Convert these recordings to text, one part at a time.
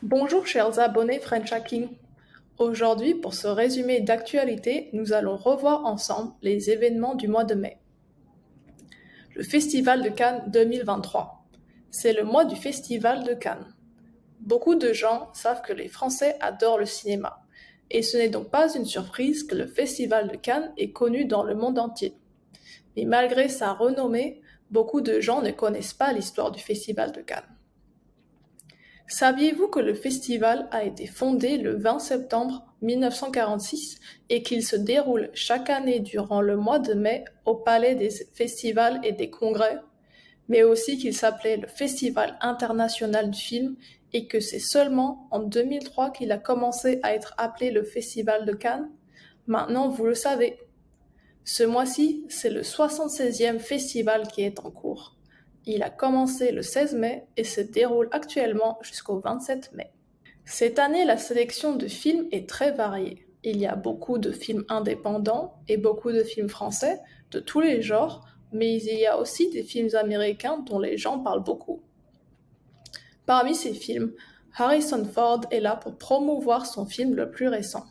Bonjour chers abonnés French Hacking. Aujourd'hui, pour ce résumé d'actualité, nous allons revoir ensemble les événements du mois de mai. Le Festival de Cannes 2023. C'est le mois du Festival de Cannes. Beaucoup de gens savent que les Français adorent le cinéma, et ce n'est donc pas une surprise que le Festival de Cannes est connu dans le monde entier. Mais malgré sa renommée, beaucoup de gens ne connaissent pas l'histoire du Festival de Cannes. Saviez-vous que le festival a été fondé le 20 septembre 1946 et qu'il se déroule chaque année durant le mois de mai au Palais des Festivals et des Congrès, mais aussi qu'il s'appelait le Festival international du film et que c'est seulement en 2003 qu'il a commencé à être appelé le Festival de Cannes? Maintenant, vous le savez. Ce mois-ci, c'est le 76e festival qui est en cours. Il a commencé le 16 mai et se déroule actuellement jusqu'au 27 mai. Cette année, la sélection de films est très variée. Il y a beaucoup de films indépendants et beaucoup de films français de tous les genres, mais il y a aussi des films américains dont les gens parlent beaucoup. Parmi ces films, Harrison Ford est là pour promouvoir son film le plus récent,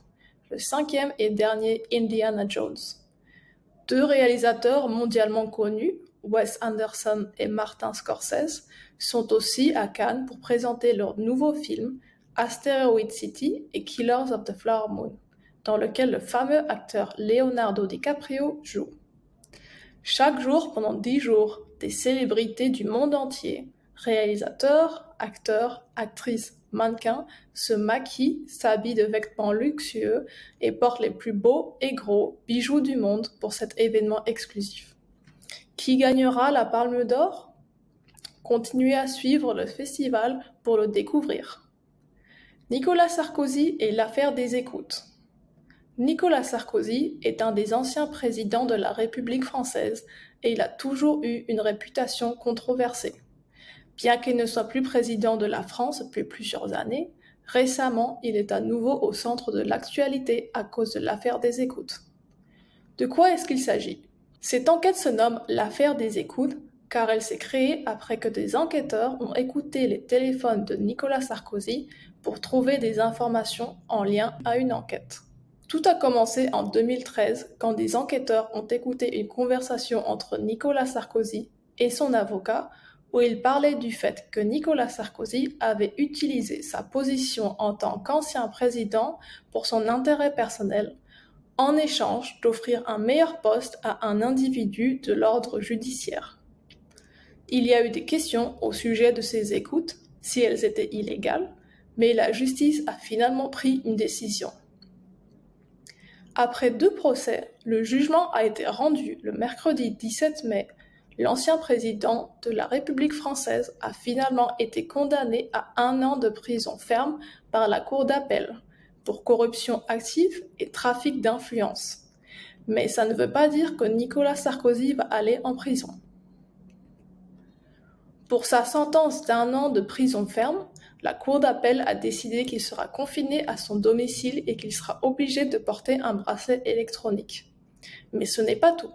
le 5e et dernier Indiana Jones. Deux réalisateurs mondialement connus, Wes Anderson et Martin Scorsese, sont aussi à Cannes pour présenter leur nouveau film Asteroid City et Killers of the Flower Moon, dans lequel le fameux acteur Leonardo DiCaprio joue. Chaque jour, pendant 10 jours, des célébrités du monde entier, réalisateurs, acteurs, actrices, mannequins, se maquillent, s'habillent de vêtements luxueux et portent les plus beaux et gros bijoux du monde pour cet événement exclusif. Qui gagnera la Palme d'Or? Continuez à suivre le festival pour le découvrir. Nicolas Sarkozy et l'affaire des écoutes. Nicolas Sarkozy est un des anciens présidents de la République française et il a toujours eu une réputation controversée. Bien qu'il ne soit plus président de la France depuis plusieurs années, récemment, il est à nouveau au centre de l'actualité à cause de l'affaire des écoutes. De quoi est-ce qu'il s'agit? Cette enquête se nomme l'affaire des écoutes car elle s'est créée après que des enquêteurs ont écouté les téléphones de Nicolas Sarkozy pour trouver des informations en lien à une enquête. Tout a commencé en 2013 quand des enquêteurs ont écouté une conversation entre Nicolas Sarkozy et son avocat où il parlait du fait que Nicolas Sarkozy avait utilisé sa position en tant qu'ancien président pour son intérêt personnel, en échange d'offrir un meilleur poste à un individu de l'ordre judiciaire. Il y a eu des questions au sujet de ces écoutes, si elles étaient illégales, mais la justice a finalement pris une décision. Après 2 procès, le jugement a été rendu le mercredi 17 mai. L'ancien président de la République française a finalement été condamné à 1 an de prison ferme par la Cour d'appel pour corruption active et trafic d'influence. Mais ça ne veut pas dire que Nicolas Sarkozy va aller en prison. Pour sa sentence d'1 an de prison ferme, la Cour d'appel a décidé qu'il sera confiné à son domicile et qu'il sera obligé de porter un bracelet électronique. Mais ce n'est pas tout.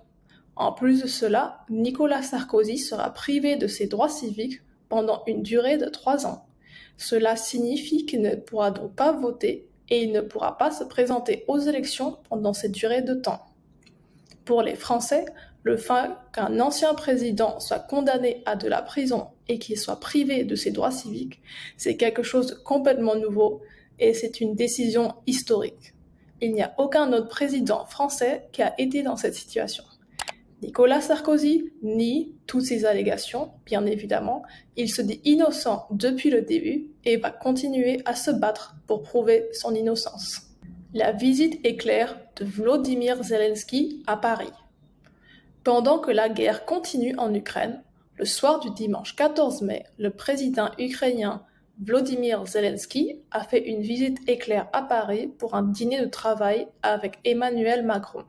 En plus de cela, Nicolas Sarkozy sera privé de ses droits civiques pendant une durée de 3 ans. Cela signifie qu'il ne pourra donc pas voter et il ne pourra pas se présenter aux élections pendant cette durée de temps. Pour les Français, le fait qu'un ancien président soit condamné à de la prison et qu'il soit privé de ses droits civiques, c'est quelque chose de complètement nouveau et c'est une décision historique. Il n'y a aucun autre président français qui a été dans cette situation. Nicolas Sarkozy nie toutes ces allégations, bien évidemment. Il se dit innocent depuis le début et va continuer à se battre pour prouver son innocence. La visite éclair de Volodymyr Zelensky à Paris. Pendant que la guerre continue en Ukraine, le soir du dimanche 14 mai, le président ukrainien Volodymyr Zelensky a fait une visite éclair à Paris pour un dîner de travail avec Emmanuel Macron.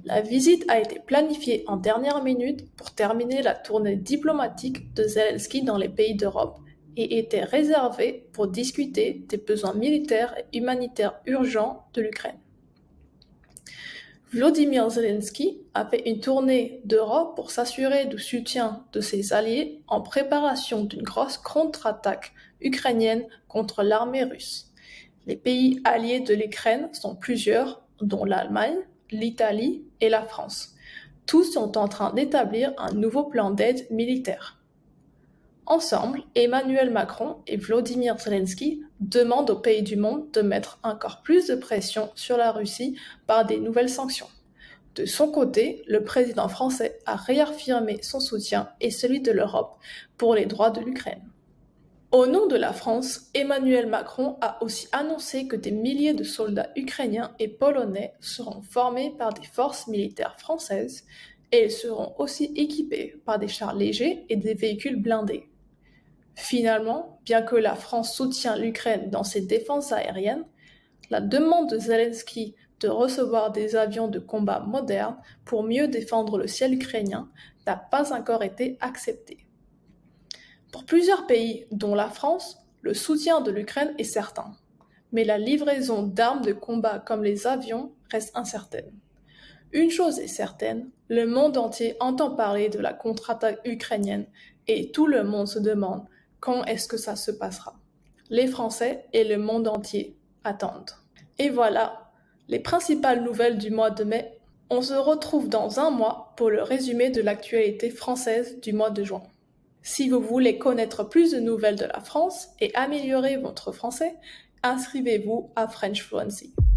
La visite a été planifiée en dernière minute pour terminer la tournée diplomatique de Zelensky dans les pays d'Europe et était réservée pour discuter des besoins militaires et humanitaires urgents de l'Ukraine. Volodymyr Zelensky a fait une tournée d'Europe pour s'assurer du soutien de ses alliés en préparation d'une grosse contre-attaque ukrainienne contre l'armée russe. Les pays alliés de l'Ukraine sont plusieurs, dont l'Allemagne, l'Italie et la France. Tous sont en train d'établir un nouveau plan d'aide militaire. Ensemble, Emmanuel Macron et Volodymyr Zelensky demandent aux pays du monde de mettre encore plus de pression sur la Russie par des nouvelles sanctions. De son côté, le président français a réaffirmé son soutien et celui de l'Europe pour les droits de l'Ukraine. Au nom de la France, Emmanuel Macron a aussi annoncé que des milliers de soldats ukrainiens et polonais seront formés par des forces militaires françaises et ils seront aussi équipés par des chars légers et des véhicules blindés. Finalement, bien que la France soutient l'Ukraine dans ses défenses aériennes, la demande de Zelensky de recevoir des avions de combat modernes pour mieux défendre le ciel ukrainien n'a pas encore été acceptée. Pour plusieurs pays, dont la France, le soutien de l'Ukraine est certain, mais la livraison d'armes de combat comme les avions reste incertaine. Une chose est certaine, le monde entier entend parler de la contre-attaque ukrainienne et tout le monde se demande quand est-ce que ça se passera. Les Français et le monde entier attendent. Et voilà, les principales nouvelles du mois de mai. On se retrouve dans un mois pour le résumé de l'actualité française du mois de juin. Si vous voulez connaître plus de nouvelles de la France et améliorer votre français, inscrivez-vous à French Fluency.